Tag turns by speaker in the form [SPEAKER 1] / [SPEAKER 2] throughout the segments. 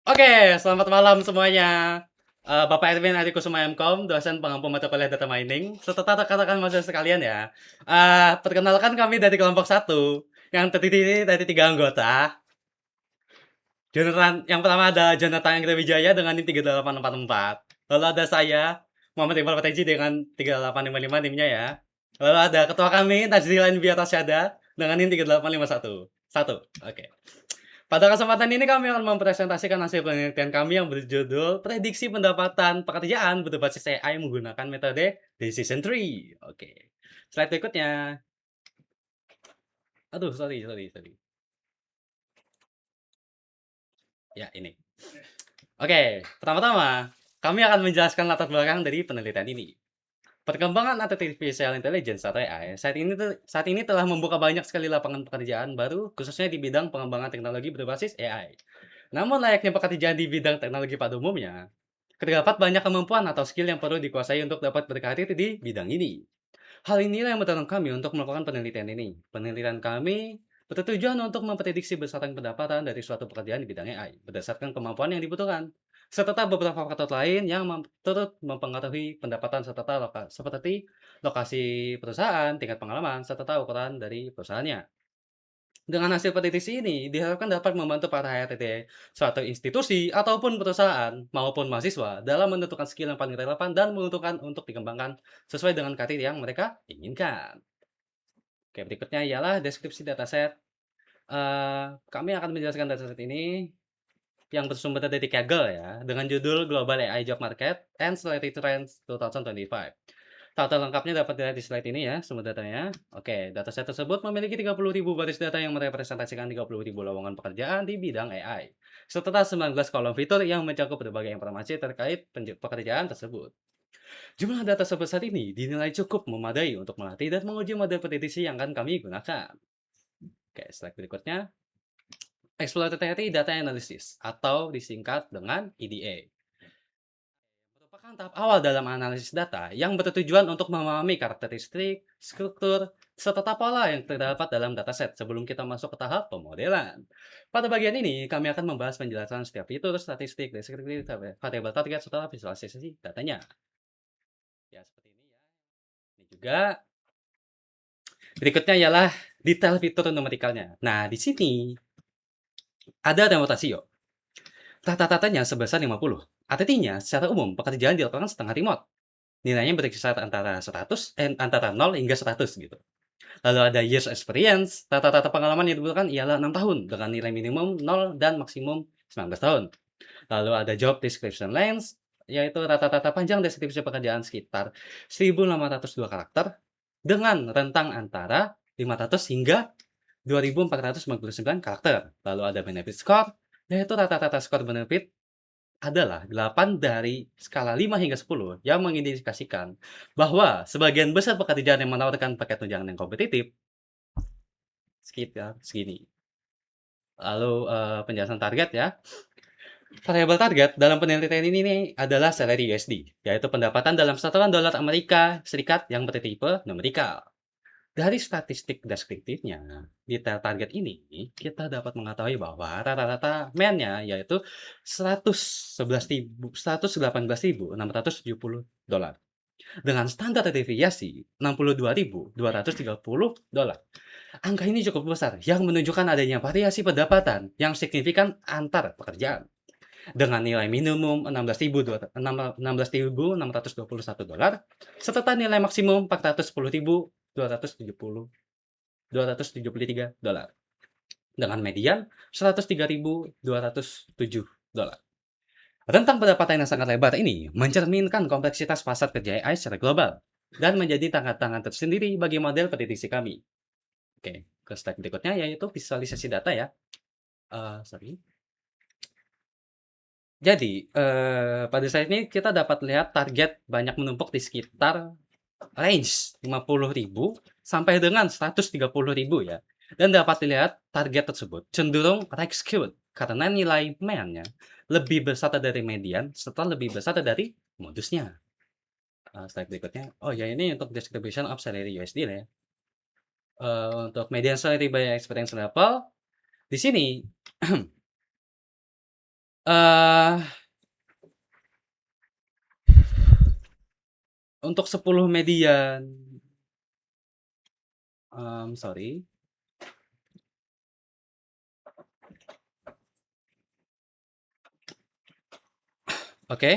[SPEAKER 1] Oke, selamat malam semuanya. Bapak Erwin Adikusuma MKOM, dosen pengampu mata kuliah data mining, serta rekan-rekan mahasiswa sekalian ya. Perkenalkan kami dari kelompok satu, yang terdiri dari 3 anggota. Jonathan, yang pertama ada Jonathan Anggra Wijaya dengan NIM 3844. Lalu ada saya, Muhammad Iqbal Pateji dengan 3855 NIM-nya ya. Lalu ada ketua kami, Najril Biar Rasyada dengan NIM 3851. Satu, oke. Pada kesempatan ini kami akan mempresentasikan hasil penelitian kami yang berjudul Prediksi Pendapatan Pekerjaan Berbasis AI menggunakan metode Decision Tree. Oke. Slide berikutnya. Aduh, sorry. Ya, ini. Oke, pertama-tama, kami akan menjelaskan latar belakang dari penelitian ini. Perkembangan artificial intelligence atau AI saat ini telah membuka banyak sekali lapangan pekerjaan baru, khususnya di bidang pengembangan teknologi berbasis AI. Namun layaknya pekerjaan di bidang teknologi pada umumnya, terdapat banyak kemampuan atau skill yang perlu dikuasai untuk dapat berkarir di bidang ini. Hal inilah yang mendorong kami untuk melakukan penelitian ini. Penelitian kami bertujuan untuk memprediksi besaran pendapatan dari suatu pekerjaan di bidang AI berdasarkan kemampuan yang dibutuhkan, serta beberapa faktor lain yang turut mempengaruhi pendapatan seperti lokasi perusahaan, tingkat pengalaman, serta ukuran dari perusahaannya. Dengan hasil prediksi ini, diharapkan dapat membantu para HRD suatu institusi ataupun perusahaan maupun mahasiswa dalam menentukan skill yang paling relevan dan menentukan untuk dikembangkan sesuai dengan karir yang mereka inginkan. Oke, berikutnya ialah deskripsi dataset. Kami akan menjelaskan dataset ini yang bersumber dari Kaggle ya, dengan judul Global AI Job Market and Salary Trends 2025. Data lengkapnya dapat dilihat di slide ini ya, sumber datanya. Oke, dataset tersebut memiliki 30.000 baris data yang merepresentasikan 30.000 lowongan pekerjaan di bidang AI, serta 19 kolom fitur yang mencakup berbagai informasi terkait pekerjaan tersebut. Jumlah data sebesar ini dinilai cukup memadai untuk melatih dan menguji model prediksi yang akan kami gunakan. Oke, slide berikutnya. Exploratory Data Analysis atau disingkat dengan EDA. Merupakan tahap awal dalam analisis data yang bertujuan untuk memahami karakteristik, struktur, serta pola yang terdapat dalam dataset sebelum kita masuk ke tahap pemodelan. Pada bagian ini, kami akan membahas penjelasan setiap fitur, statistik, deskriptif, variabel target, serta visualisasi datanya. Ya, seperti ini ya. Ini juga berikutnya ialah detail fitur numerikalnya. Nah, di sini ada remote rasio. Rata-ratanya sebesar 50. Artinya, secara umum, pekerjaan dilakukan setengah remote. Nilainya berkisar antara 0 hingga 100 gitu. Lalu ada years experience, rata-rata pengalaman yang dibutuhkan ialah 6 tahun dengan nilai minimum 0 dan maksimum 19 tahun. Lalu ada job description length, yaitu rata-rata panjang deskripsi pekerjaan sekitar 1.802 karakter dengan rentang antara 500 hingga 2.499 karakter. Lalu ada benefit score, yaitu rata-rata skor benefit adalah 8 dari skala 5 hingga 10 yang mengindikasikan bahwa sebagian besar pekerjaan yang menawarkan paket tunjangan yang kompetitif sekitar segini. Lalu penjelasan target ya. Variabel target dalam penelitian ini nih adalah salary USD, yaitu pendapatan dalam satuan dolar Amerika Serikat yang bertipe numerikal. Dari statistik deskriptifnya, di target ini kita dapat mengetahui bahwa rata-rata men-nya yaitu 118.670 dolar dengan standar deviasi 62.230 dolar. Angka ini cukup besar yang menunjukkan adanya variasi pendapatan yang signifikan antar pekerjaan. Dengan nilai minimum 16.621 dolar serta nilai maksimum 410.273 dolar dengan median 103.207 dolar. Rentang pendapatan yang sangat lebar ini mencerminkan kompleksitas pasar kerja AI secara global dan menjadi tantangan tersendiri bagi model prediksi kami. Oke, ke slide berikutnya yaitu visualisasi data ya. Sorry. Jadi, pada saat ini kita dapat lihat target banyak menumpuk di sekitar range 50.000 sampai dengan 130.000 ya. Dan dapat dilihat target tersebut cenderung right skewed karena nilai MEN-nya lebih besar dari median serta lebih besar dari modusnya. Slide berikutnya. Oh ya, ini untuk distribution of salary USD lah ya. Untuk median salary by experience level di sini Eee, untuk 10 median, sorry, oke,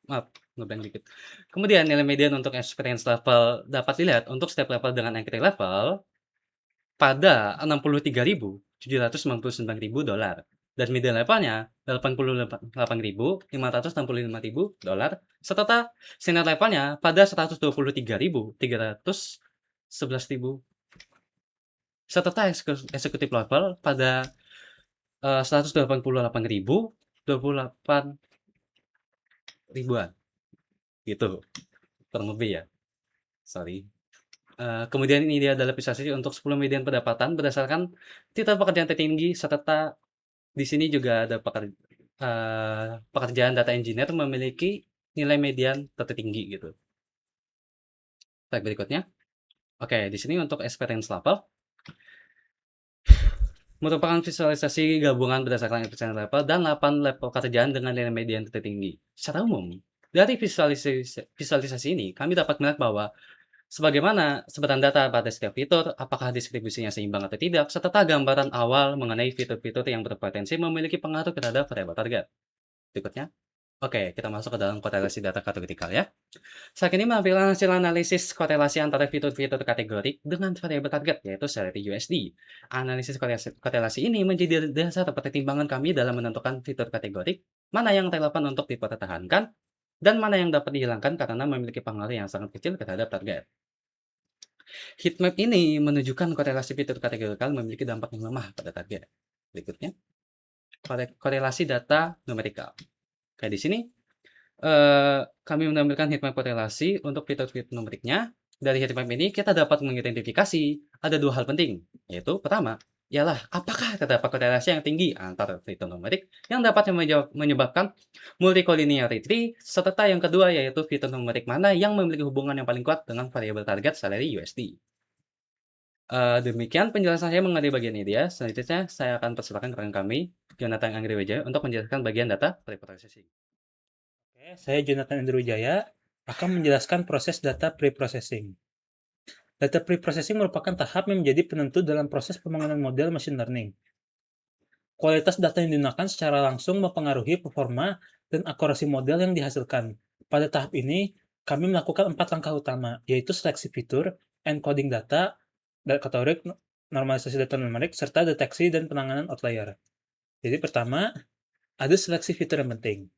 [SPEAKER 1] maaf, ngeblank dikit. Kemudian nilai median untuk experience level dapat dilihat untuk setiap level dengan entry level pada $63.799.000 dan median levelnya $88.565.000 serta senior levelnya pada $123.311.000 serta executive level pada 188.028 ribuan gitu kurang lebih ya. Sorry. Kemudian ini dia adalah visualisasi untuk 10 median pendapatan berdasarkan titel pekerjaan tertinggi serta di sini juga ada pekerjaan data engineer memiliki nilai median tertinggi gitu. Slide berikutnya. Oke, di sini untuk experience level merupakan visualisasi gabungan berdasarkan experience level dan 8 level pekerjaan dengan nilai median tertinggi. Secara umum, dari visualisasi ini kami dapat melihat bahwa sebagaimana sebutan data pada setiap fitur, apakah distribusinya seimbang atau tidak, serta gambaran awal mengenai fitur-fitur yang berpotensi memiliki pengaruh terhadap variabel target. Berikutnya. Oke, kita masuk ke dalam korelasi data kategorikal ya. Saat ini menampilkan hasil analisis korelasi antara fitur-fitur kategori dengan variabel target, yaitu salary USD. Analisis korelasi ini menjadi dasar pertimbangan kami dalam menentukan fitur kategori, mana yang relevan untuk dipertahankan, dan mana yang dapat dihilangkan karena memiliki pengaruh yang sangat kecil terhadap target. Heatmap ini menunjukkan korelasi fitur kategorikal memiliki dampak yang lemah pada target. Berikutnya, korelasi data numerikal. Kayak di sini, kami menampilkan heatmap korelasi untuk fitur-fitur numeriknya. Dari heatmap ini kita dapat mengidentifikasi ada 2 hal penting, yaitu pertama, ialah apakah terdapat korelasi yang tinggi antara fitur numerik yang dapat menyebabkan multicollinearity, serta yang kedua yaitu fitur numerik mana yang memiliki hubungan yang paling kuat dengan variabel target salary USD. Demikian penjelasan saya mengenai bagian ini ya. Selanjutnya saya akan persilakan rekan kami, Jonathan Angriwijaya, untuk menjelaskan bagian data pre-processing.
[SPEAKER 2] Oke, saya Jonathan Andrew Wijaya akan menjelaskan proses data pre-processing. Data pre-processing merupakan tahap yang menjadi penentu dalam proses pembangunan model machine learning. Kualitas data yang digunakan secara langsung mempengaruhi performa dan akurasi model yang dihasilkan. Pada tahap ini, kami melakukan 4 langkah utama, yaitu seleksi fitur, encoding data, kategorik, normalisasi data numerik, serta deteksi dan penanganan outlier. Jadi pertama, ada seleksi fitur yang penting.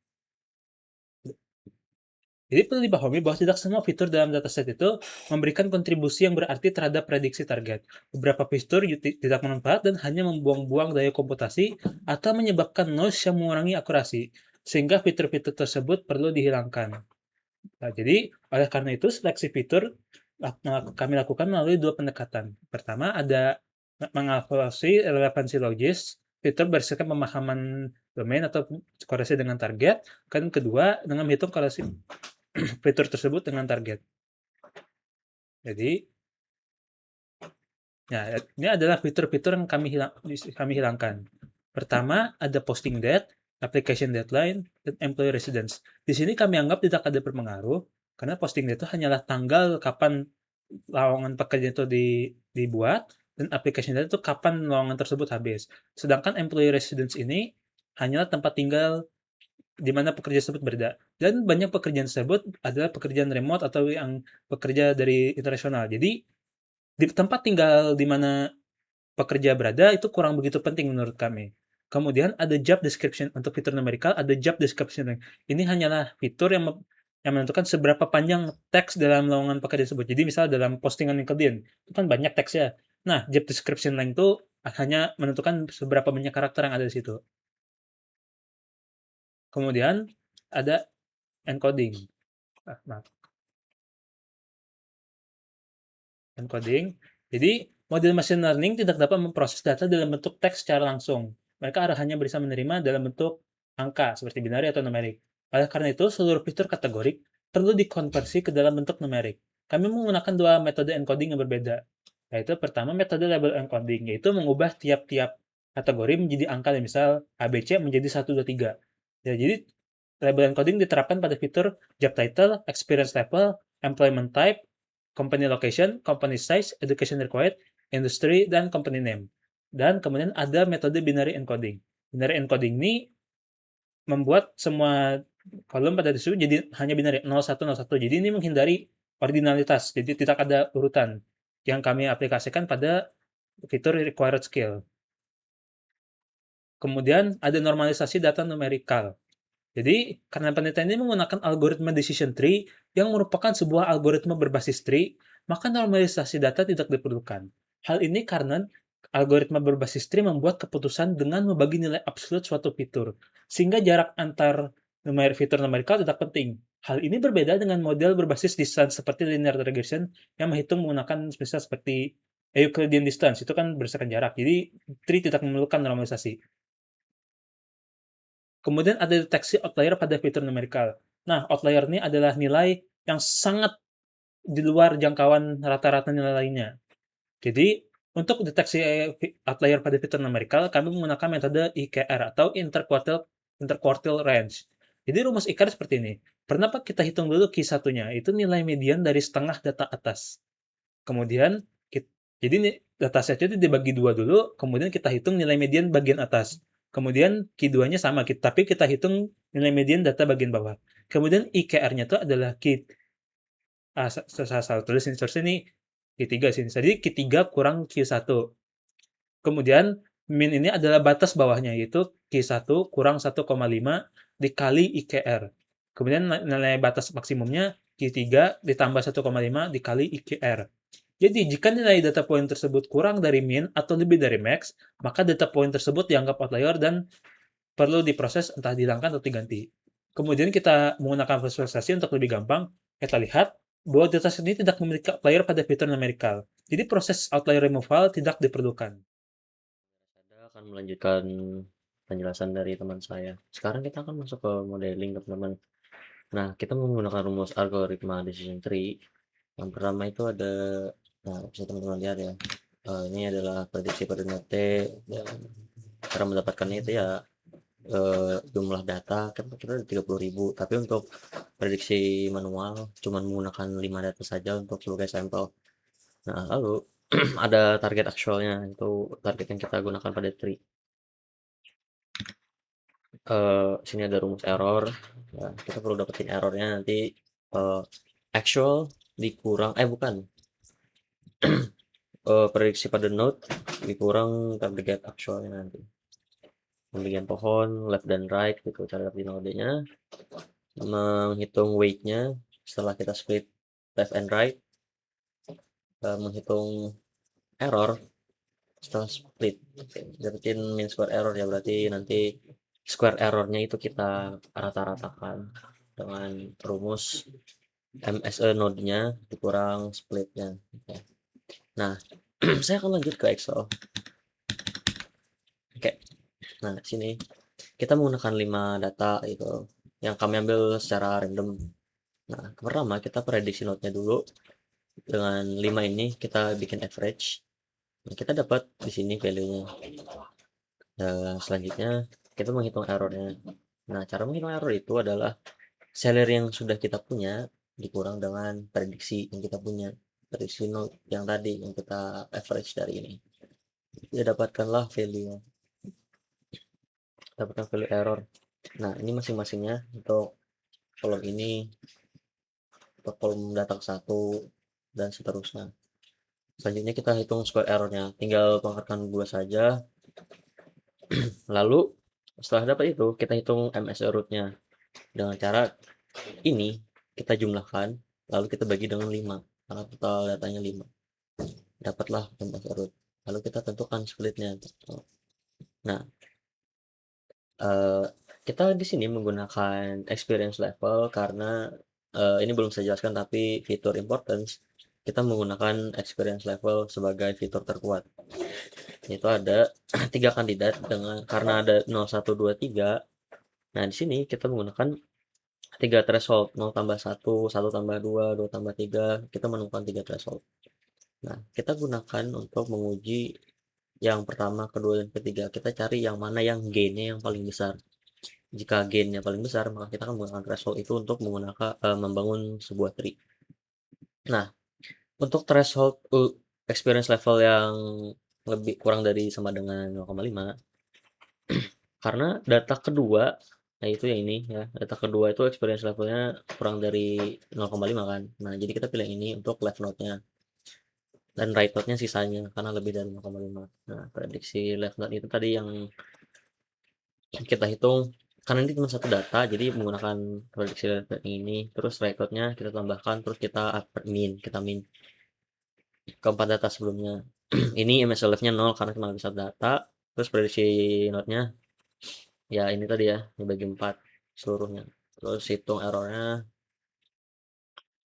[SPEAKER 2] Jadi perlu dipahami bahwa tidak semua fitur dalam dataset itu memberikan kontribusi yang berarti terhadap prediksi target. Beberapa fitur tidak bermanfaat dan hanya membuang-buang daya komputasi atau menyebabkan noise yang mengurangi akurasi, sehingga fitur-fitur tersebut perlu dihilangkan. Nah, jadi oleh karena itu seleksi fitur kami lakukan melalui 2 pendekatan. Pertama ada mengevaluasi relevansi logis fitur berdasarkan pemahaman domain atau korelasi dengan target. Kan kedua dengan menghitung korelasi fitur tersebut dengan target. Jadi, ya, ini adalah fitur-fitur yang kami hilangkan. Pertama, ada posting date, application deadline, dan employee residence. Di sini kami anggap tidak ada berpengaruh, karena posting date itu hanyalah tanggal kapan lowongan pekerjaan itu dibuat, dan application date itu kapan lowongan tersebut habis. Sedangkan employee residence ini hanyalah tempat tinggal di mana pekerja tersebut berada. Dan banyak pekerjaan tersebut adalah pekerjaan remote atau yang bekerja dari internasional. Jadi, di tempat tinggal di mana pekerja berada itu kurang begitu penting menurut kami. Kemudian ada job description untuk fitur numerikal, ada job description. Ini hanyalah fitur yang menentukan seberapa panjang teks dalam lowongan pekerja tersebut. Jadi misal dalam postingan LinkedIn, itu kan banyak teks ya. Nah, job description link itu hanya menentukan seberapa banyak karakter yang ada di situ. Kemudian ada encoding. Maaf. Encoding. Jadi, model machine learning tidak dapat memproses data dalam bentuk teks secara langsung. Mereka hanya bisa menerima dalam bentuk angka, seperti binary atau numerik. Oleh karena itu, seluruh fitur kategorik perlu dikonversi ke dalam bentuk numerik. Kami menggunakan 2 metode encoding yang berbeda, yaitu pertama metode label encoding, yaitu mengubah tiap-tiap kategori menjadi angka, misal ABC menjadi 1, 2, 3. Ya, jadi label encoding diterapkan pada fitur job title, experience level, employment type, company location, company size, education required, industry, dan company name. Dan kemudian ada metode binary encoding. Binary encoding ini membuat semua kolom pada disitu jadi hanya binary 0101. Jadi ini menghindari ordinalitas. Jadi tidak ada urutan yang kami aplikasikan pada fitur required skill. Kemudian ada normalisasi data numerikal. Jadi, karena penelitian ini menggunakan algoritma decision tree yang merupakan sebuah algoritma berbasis tree, maka normalisasi data tidak diperlukan. Hal ini karena algoritma berbasis tree membuat keputusan dengan membagi nilai absolut suatu fitur, sehingga jarak antar fitur numerikal tidak penting. Hal ini berbeda dengan model berbasis distance seperti linear regression yang menghitung menggunakan misal seperti Euclidean distance, itu kan berdasarkan jarak. Jadi, tree tidak memerlukan normalisasi. Kemudian ada deteksi outlier pada fitur numerikal. Nah, outlier ini adalah nilai yang sangat di luar jangkauan rata-rata nilai lainnya. Jadi, untuk deteksi outlier pada fitur numerikal, kami menggunakan metode IKR atau interquartile range. Jadi rumus IKR seperti ini. Pernah Pak kita hitung dulu Q1-nya, itu nilai median dari setengah data atas. Kemudian, jadi dataset itu dibagi dua dulu, kemudian kita hitung nilai median bagian atas. Kemudian Q2-nya sama, tapi kita hitung nilai median data bagian bawah. Kemudian IKR-nya itu adalah salah tulis ini seharusnya ini Q3 sih. Jadi Q3 kurang Q1. Kemudian min ini adalah batas bawahnya, yaitu Q1 kurang 1,5 dikali IKR. Kemudian nilai batas maksimumnya Q3 ditambah 1,5 dikali IKR. Jadi, jika nilai data point tersebut kurang dari min atau lebih dari max, maka data point tersebut dianggap outlier dan perlu diproses entah dihilangkan atau diganti. Kemudian kita menggunakan visualisasi untuk lebih gampang. Kita lihat bahwa dataset ini tidak memiliki outlier pada fitur numerikal. Jadi proses outlier removal tidak diperlukan.
[SPEAKER 3] Saya akan melanjutkan penjelasan dari teman saya. Sekarang kita akan masuk ke modeling, teman-teman. Nah, kita menggunakan rumus algoritma decision tree. Yang pertama itu ada, nah bisa teman-teman lihat ya. Ini adalah prediksi koordinat T. Dan cara mendapatkannya itu ya jumlah data kan kita ada 30.000, tapi untuk prediksi manual cuma menggunakan 5 data saja untuk sebagai sampel. Nah, lalu ada target aktualnya, itu target yang kita gunakan pada tree. Sini ada rumus error. Ya, kita perlu dapetin errornya nanti actual dikurang bukan prediksi pada node dikurang target actualnya nanti. Pembagian pohon left dan right gitu cara dapetin node-nya. Menghitung weight-nya setelah kita split left and right. Menghitung error setelah split. Dapetin mean square error ya, berarti nanti square errornya itu kita rata-ratakan dengan rumus MSE node-nya dikurang split-nya. Oke. Nah, saya akan lanjut ke Excel. Oke. Nah, sini kita menggunakan 5 data itu yang kami ambil secara random. Nah, pertama kita prediksi node-nya dulu. Dengan 5 ini kita bikin average. Nah, kita dapat di sini value-nya. Selanjutnya kita menghitung errornya. Nah, cara menghitung error itu adalah salary yang sudah kita punya dikurang dengan prediksi yang kita punya, prediksi node yang tadi yang kita average dari ini. Ya, dapatkanlah value error. Nah, ini masing-masingnya untuk kolom ini, untuk kolom data 1 dan seterusnya. Selanjutnya kita hitung square errornya, tinggal pangkatkan 2 saja. Lalu setelah dapat itu kita hitung MSE root-nya dengan cara ini kita jumlahkan lalu kita bagi dengan 5 karena total datanya 5, dapatlah MSE root. Lalu kita tentukan splitnya. Nah, kita di sini menggunakan experience level karena ini belum saya jelaskan, tapi fitur importance kita menggunakan experience level sebagai fitur terkuat. Itu ada 3 kandidat karena ada 0, 1, 2, 3. Nah, di sini kita menggunakan 3 threshold, 0 tambah 1, 1 tambah 2, 2 tambah 3, kita menemukan 3 threshold. Nah, kita gunakan untuk menguji yang pertama, kedua, dan ketiga. Kita cari yang mana yang gain-nya yang paling besar. jika gain-nya paling besar, maka kita akan menggunakan threshold itu untuk membangun sebuah tree. Nah, untuk threshold experience level yang lebih kurang dari sama dengan 0,5, karena data kedua, yaitu yang ini ya, data kedua itu experience levelnya kurang dari 0,5 kan. Nah, jadi kita pilih ini untuk left node-nya. Dan right node-nya sisanya, karena lebih dari 0,5. Nah, prediksi left node itu tadi yang kita hitung, karena ini cuma satu data, jadi menggunakan prediksi left node ini, terus right node-nya kita tambahkan, terus kita kita min keempat data sebelumnya. Ini MSLF-nya 0 karena cuma bisa data, terus prediksi node-nya ya ini tadi ya, dibagi 4 seluruhnya. Terus hitung errornya,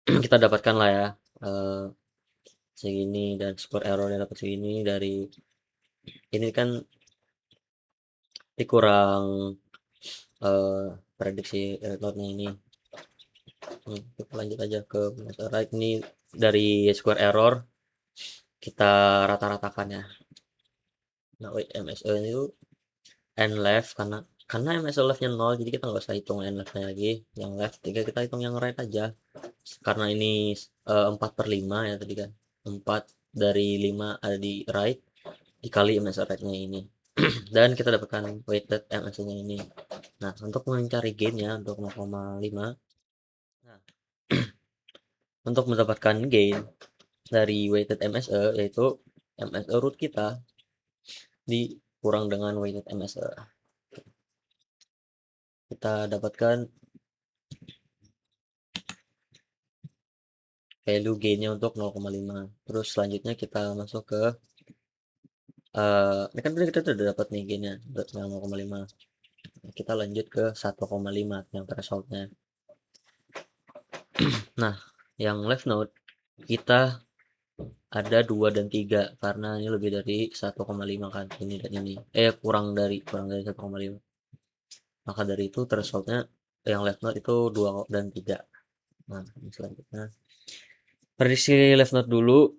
[SPEAKER 3] kita dapatkan lah ya, segini, dan score errornya dapat segini dari ini kan dikurang prediksi node-nya ini. Kita lanjut aja ke right. Ini dari square error kita rata-ratakan ya. Nah, MSE itu n left, karena MSE left-nya 0, jadi kita nggak usah hitung n left-nya lagi. Yang left kita hitung yang right aja, karena ini 4/5 ya tadi kan, 4 dari 5 ada di right dikali MSE right-nya ini. Dan kita dapatkan weighted MSE-nya ini. Nah, untuk mencari gain-nya untuk 0,5, nah, untuk mendapatkan gain dari weighted MSE, yaitu MSE root kita dikurang dengan weighted MSE. Kita dapatkan value gainnya untuk 0,5. Terus selanjutnya kita masuk ke ini kan kita udah dapat nih gainnya 0,5. Kita lanjut ke 1,5 yang thresholdnya. Nah, yang left node kita ada 2 dan 3 karena ini lebih dari 1,5 kan, ini dan ini kurang dari 1,5. Maka dari itu thresholdnya yang left node itu 2 dan 3. Nah, selanjutnya prediksi left node dulu,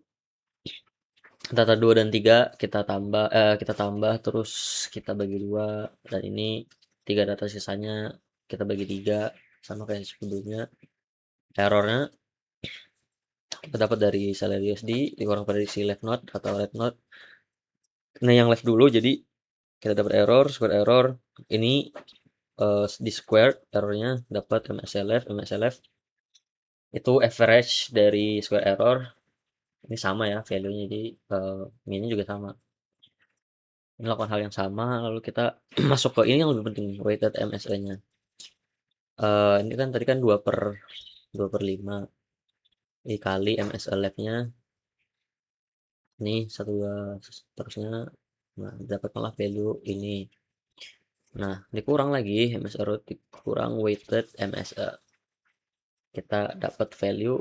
[SPEAKER 3] data 2 dan 3 kita tambah terus kita bagi 2, dan ini 3 data sisanya kita bagi 3 sama kayak sebelumnya. Errornya kita dapat dari salary USD dikurang prediksi left node atau right node. Nah, yang left dulu, jadi kita dapat square error ini di square errornya dapat MSLF itu average dari square error. Ini sama ya value-nya, jadi min-nya juga sama. Melakukan hal yang sama, lalu kita masuk ke ini yang lebih penting, weighted MSE-nya. Ini kan tadi kan 2/5 dikali MSE left-nya. Ini 1, 2, terusnya. Nah, dapatkanlah value ini. Nah, dikurang lagi MSE root, dikurang weighted MSE. Kita dapat value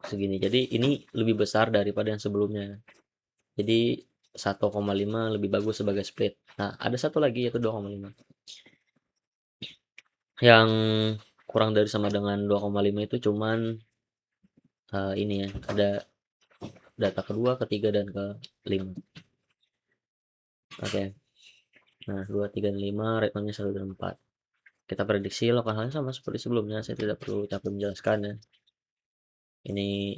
[SPEAKER 3] segini. Jadi ini lebih besar daripada yang sebelumnya. Jadi 1,5 lebih bagus sebagai split. Nah, ada satu lagi yaitu 2,5. Yang kurang dari sama dengan 2,5 itu cuman ini ya, ada data kedua, ketiga, dan ke-5. Oke. Nah, 2, 3, dan 5, right node-nya 1 dan 4. Kita prediksi lokalnya sama seperti sebelumnya, saya tidak perlu capek menjelaskan ya. Ini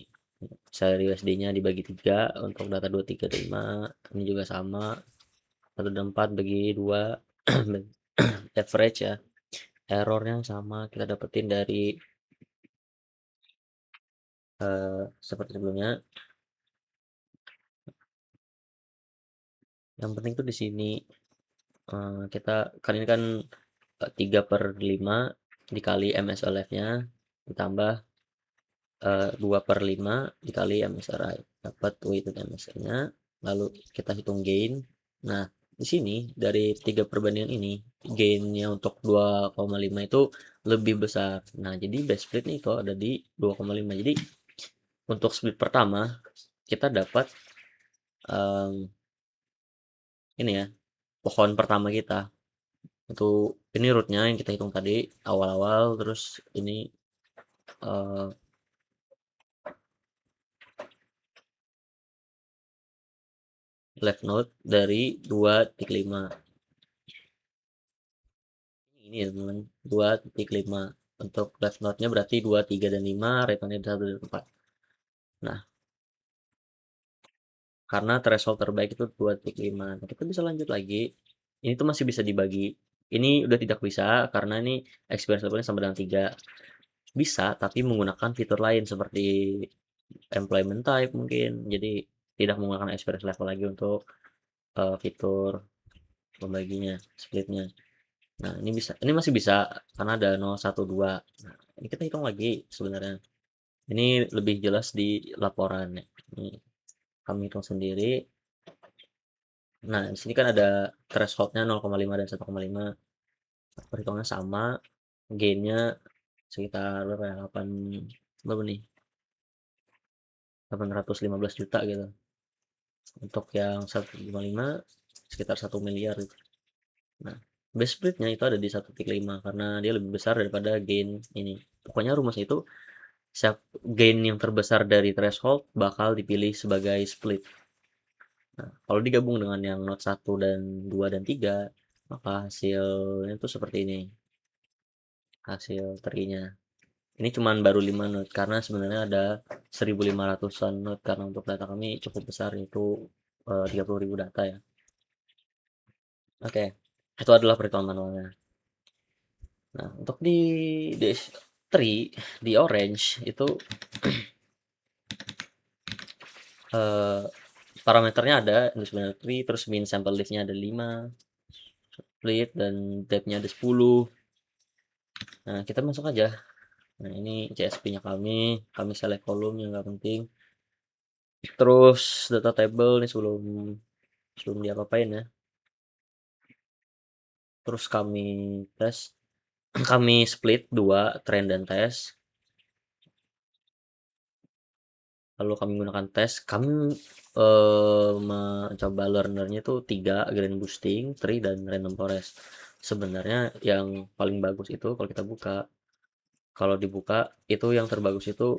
[SPEAKER 3] salary USD-nya dibagi 3 untuk data 2, 3, 5. Ini juga sama, 1 dan 4 bagi 2. Average ya. Errornya sama, kita dapetin dari seperti sebelumnya. Yang penting tuh di sini kita kan ini kan 3/5 dikali MSLF-nya ditambah 2/5 dikali MSRI, dapat weighted MSR-nya. Lalu kita hitung gain. Nah, di sini dari 3 perbandingan ini gain-nya untuk 2,5 itu lebih besar. Nah, jadi best split nih itu ada di 2,5. Jadi untuk split pertama kita dapat ini ya, pohon pertama kita. Itu ini rootnya yang kita hitung tadi awal-awal, terus ini left node dari 2/5. ini ya teman, 2.5. Untuk left node-nya berarti 2, 3, dan 5, right node-nya 1 dan 4. Nah, karena threshold terbaik itu 2.5. Nah, kita bisa lanjut lagi. Ini tuh masih bisa dibagi. Ini udah tidak bisa karena ini experience levelnya sama dengan 3. Bisa, tapi menggunakan fitur lain seperti employment type mungkin. Jadi tidak menggunakan experience level lagi untuk fitur membaginya, splitnya. Nah, ini bisa, ini masih bisa karena ada 0, 1, 2. Nah, ini kita hitung lagi sebenarnya. Ini lebih jelas di laporan ya. Ini kami hitung sendiri. Nah, di sini kan ada thresholdnya 0,5 dan 1,5. Perhitungannya sama. Gainnya sekitar berapa ya? 815 juta gitu. Untuk yang 1,5 sekitar 1 miliar gitu. Nah, base splitnya itu ada di 1.5 karena dia lebih besar daripada gain ini. Pokoknya rumusnya itu gain yang terbesar dari threshold bakal dipilih sebagai split. Nah, kalau digabung dengan yang node 1 dan 2 dan 3, maka hasilnya itu seperti ini. Hasil terinya. Ini cuman baru 5 node karena sebenarnya ada 1.500-an node karena untuk data kami cukup besar, yaitu 30.000 data ya. Oke, itu adalah perhitungan manualnya. Nah, untuk di DS3 di orange itu parameternya ada industrial tree, terus min sample list-nya ada 5, split dan depth-nya ada 10. Nah, kita masuk aja. Nah, ini CSP-nya kami select kolom yang nggak penting. Terus data table ini sebelum diapa-apain ya. Terus kami tes, kami split 2 trend dan tes. Lalu kami gunakan tes, kami mencoba learner-nya itu 3, grand boosting, tree, dan random forest. Sebenarnya yang paling bagus itu kalau kita buka, kalau dibuka itu yang terbagus itu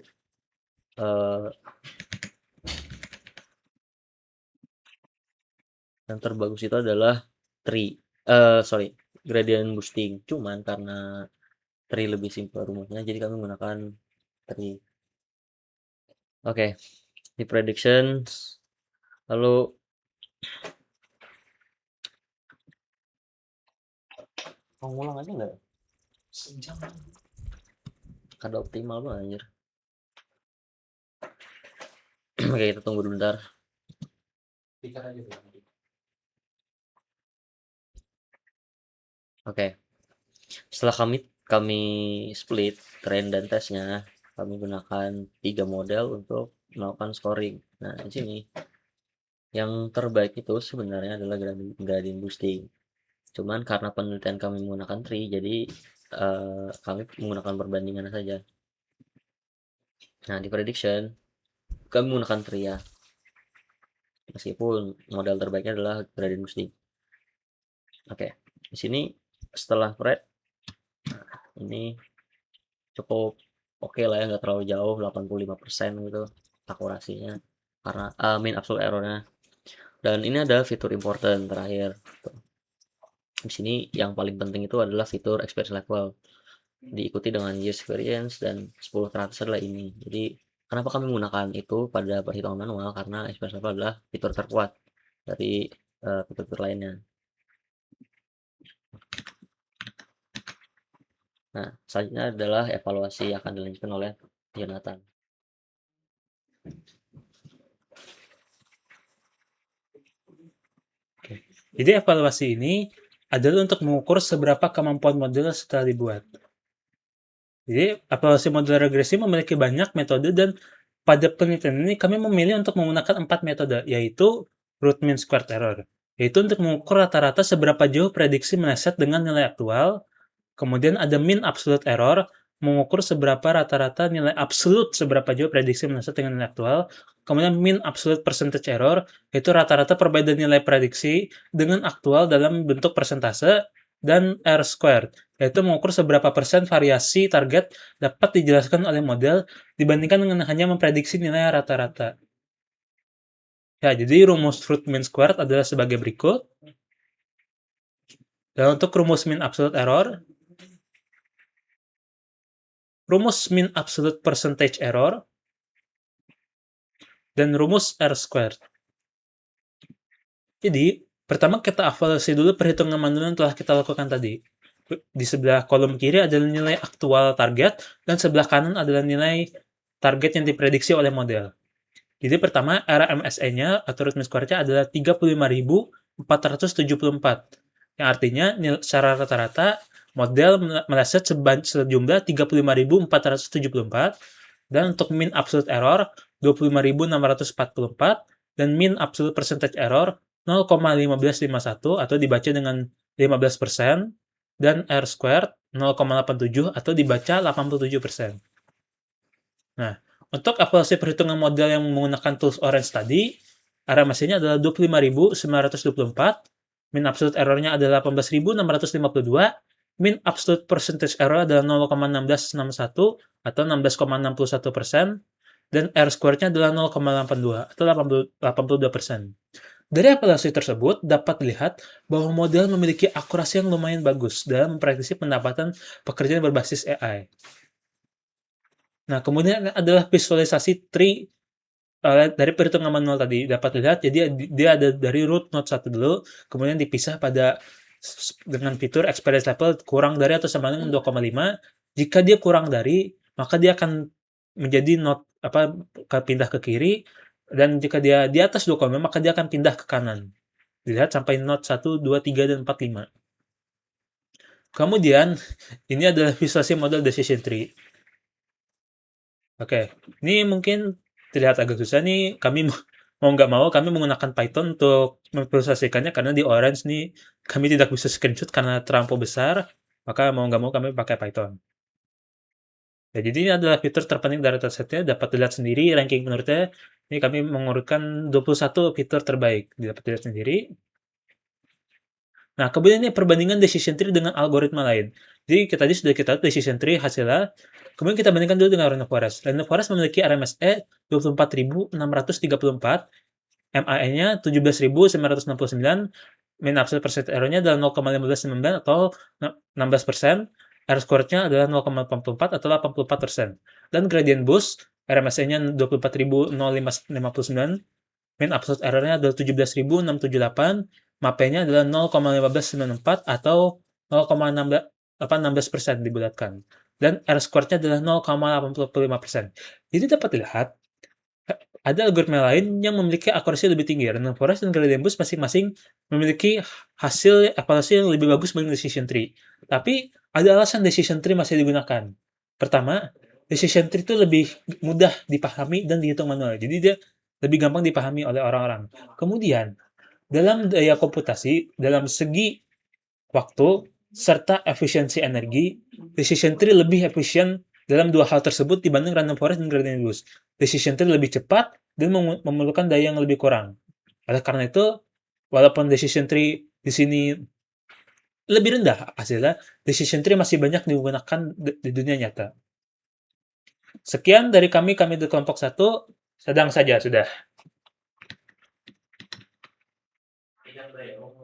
[SPEAKER 3] adalah tree, gradient boosting. Cuman karena tree lebih simple rumusnya, jadi kami menggunakan tree. Oke, di predictions, lalu mau ngulang aja nggak? Kada optimal banget anjir. Oke, kita tunggu dulu bentar. Oke, setelah kami split trend dan tesnya, kami gunakan 3 model untuk melakukan scoring. Nah, di sini yang terbaik itu sebenarnya adalah gradient boosting. Cuman karena penelitian kami menggunakan tree, jadi kami menggunakan perbandingan saja. Nah, di prediction kami menggunakan tree ya, meskipun model terbaiknya adalah gradient boosting. Oke, di sini setelah pred, ini cukup oke lah ya, nggak terlalu jauh, 85% gitu akurasinya karena min absolute errornya. Dan ini ada fitur important terakhir. Di sini yang paling penting itu adalah fitur experience level, diikuti dengan year experience, dan 10 teratas adalah ini. Jadi kenapa kami menggunakan itu pada perhitungan manual, karena experience level adalah fitur terkuat dari fitur-fitur lainnya. Nah, selanjutnya adalah evaluasi yang akan dilanjutkan oleh Jonathan.
[SPEAKER 2] Jadi evaluasi ini adalah untuk mengukur seberapa kemampuan model setelah dibuat. Jadi evaluasi model regresi memiliki banyak metode, dan pada penelitian ini kami memilih untuk menggunakan 4 metode, yaitu root mean squared error, yaitu untuk mengukur rata-rata seberapa jauh prediksi meleset dengan nilai aktual. Kemudian ada mean absolute error, mengukur seberapa rata-rata nilai absolut seberapa jauh prediksi meleset dengan nilai aktual. Kemudian mean absolute percentage error, yaitu rata-rata perbedaan nilai prediksi dengan aktual dalam bentuk persentase. Dan R squared, yaitu mengukur seberapa persen variasi target dapat dijelaskan oleh model dibandingkan dengan hanya memprediksi nilai rata-rata. Ya, jadi rumus root mean squared adalah sebagai berikut. Dan untuk rumus mean absolute error, rumus mean absolute percentage error, dan rumus R-squared. Jadi, pertama kita evaluasi dulu perhitungan manual yang telah kita lakukan tadi. Di sebelah kolom kiri adalah nilai aktual target, dan sebelah kanan adalah nilai target yang diprediksi oleh model. Jadi pertama, RMSE-nya atau root mean square-nya adalah 35.474. Yang artinya secara rata-rata model meleset sejumlah 35.474, dan untuk mean absolute error 25.644, dan mean absolute percentage error 0,1551 atau dibaca dengan 15%, dan R squared 0,87 atau dibaca 87%. Nah, untuk evaluasi perhitungan model yang menggunakan tools Orange tadi, RMSE-nya adalah 25.924, mean absolute error-nya adalah 18.652, mean absolute percentage error adalah 0,1661 atau 16,61%, dan R squared-nya adalah 0,82 atau 82%. Dari evaluasi tersebut, dapat dilihat bahwa model memiliki akurasi yang lumayan bagus dalam memprediksi pendapatan pekerjaan berbasis AI. Nah, kemudian adalah visualisasi tree dari perhitungan manual tadi. Dapat dilihat, jadi dia ada dari root node 1 dulu, kemudian dipisah dengan fitur experience level kurang dari atau sama dengan 2,5. Jika dia kurang dari, maka dia akan menjadi node pindah ke kiri, dan jika dia di atas 2,5, maka dia akan pindah ke kanan. Dilihat sampai node 1, 2, 3, dan 4, 5. Kemudian, ini adalah visualisasi model decision tree. Oke, ini mungkin terlihat agak susah nih. Kami mau nggak mau, kami menggunakan Python untuk memvisualisasikannya, karena di Orange nih, kami tidak bisa screenshot karena terlampau besar, maka mau nggak mau kami pakai Python. Ya, jadi ini adalah fitur terpenting dari datasetnya, dapat dilihat sendiri ranking menurutnya. Ini kami mengurutkan 21 fitur terbaik, dapat dilihat sendiri. Nah, kemudian ini perbandingan decision tree dengan algoritma lain. Jadi tadi sudah kita lihat decision tree hasilnya, kemudian kita bandingkan dulu dengan Random Forest. Random Forest memiliki RMSE 24.634, MAE-nya 17.969, mean absolute percentage error-nya adalah 0,1599 atau 16%, R squared-nya adalah 0,84 atau 84%. Dan gradient boost, RMSE-nya 24.059, mean absolute error-nya adalah 17.678, MAPE-nya adalah 0,1594 atau 0,16% dibulatkan. Dan R squared-nya adalah 0,85%. Jadi dapat dilihat, ada algoritma lain yang memiliki akurasi lebih tinggi. Random Forest dan Gradient Boost masing-masing memiliki hasil evaluasi yang lebih bagus dibanding Decision Tree. Tapi ada alasan Decision Tree masih digunakan. Pertama, Decision Tree itu lebih mudah dipahami dan dihitung manual. Jadi dia lebih gampang dipahami oleh orang-orang. Kemudian, dalam daya komputasi, dalam segi waktu, serta efisiensi energi, Decision Tree lebih efisien dalam dua hal tersebut dibanding Random Forest dan Gradient Boost. Decision Tree lebih cepat dan memerlukan daya yang lebih kurang. Oleh karena itu, walaupun Decision Tree di sini lebih rendah hasilnya, Decision Tree masih banyak digunakan di dunia nyata. Sekian dari kami di kelompok 1, sedang saja sudah.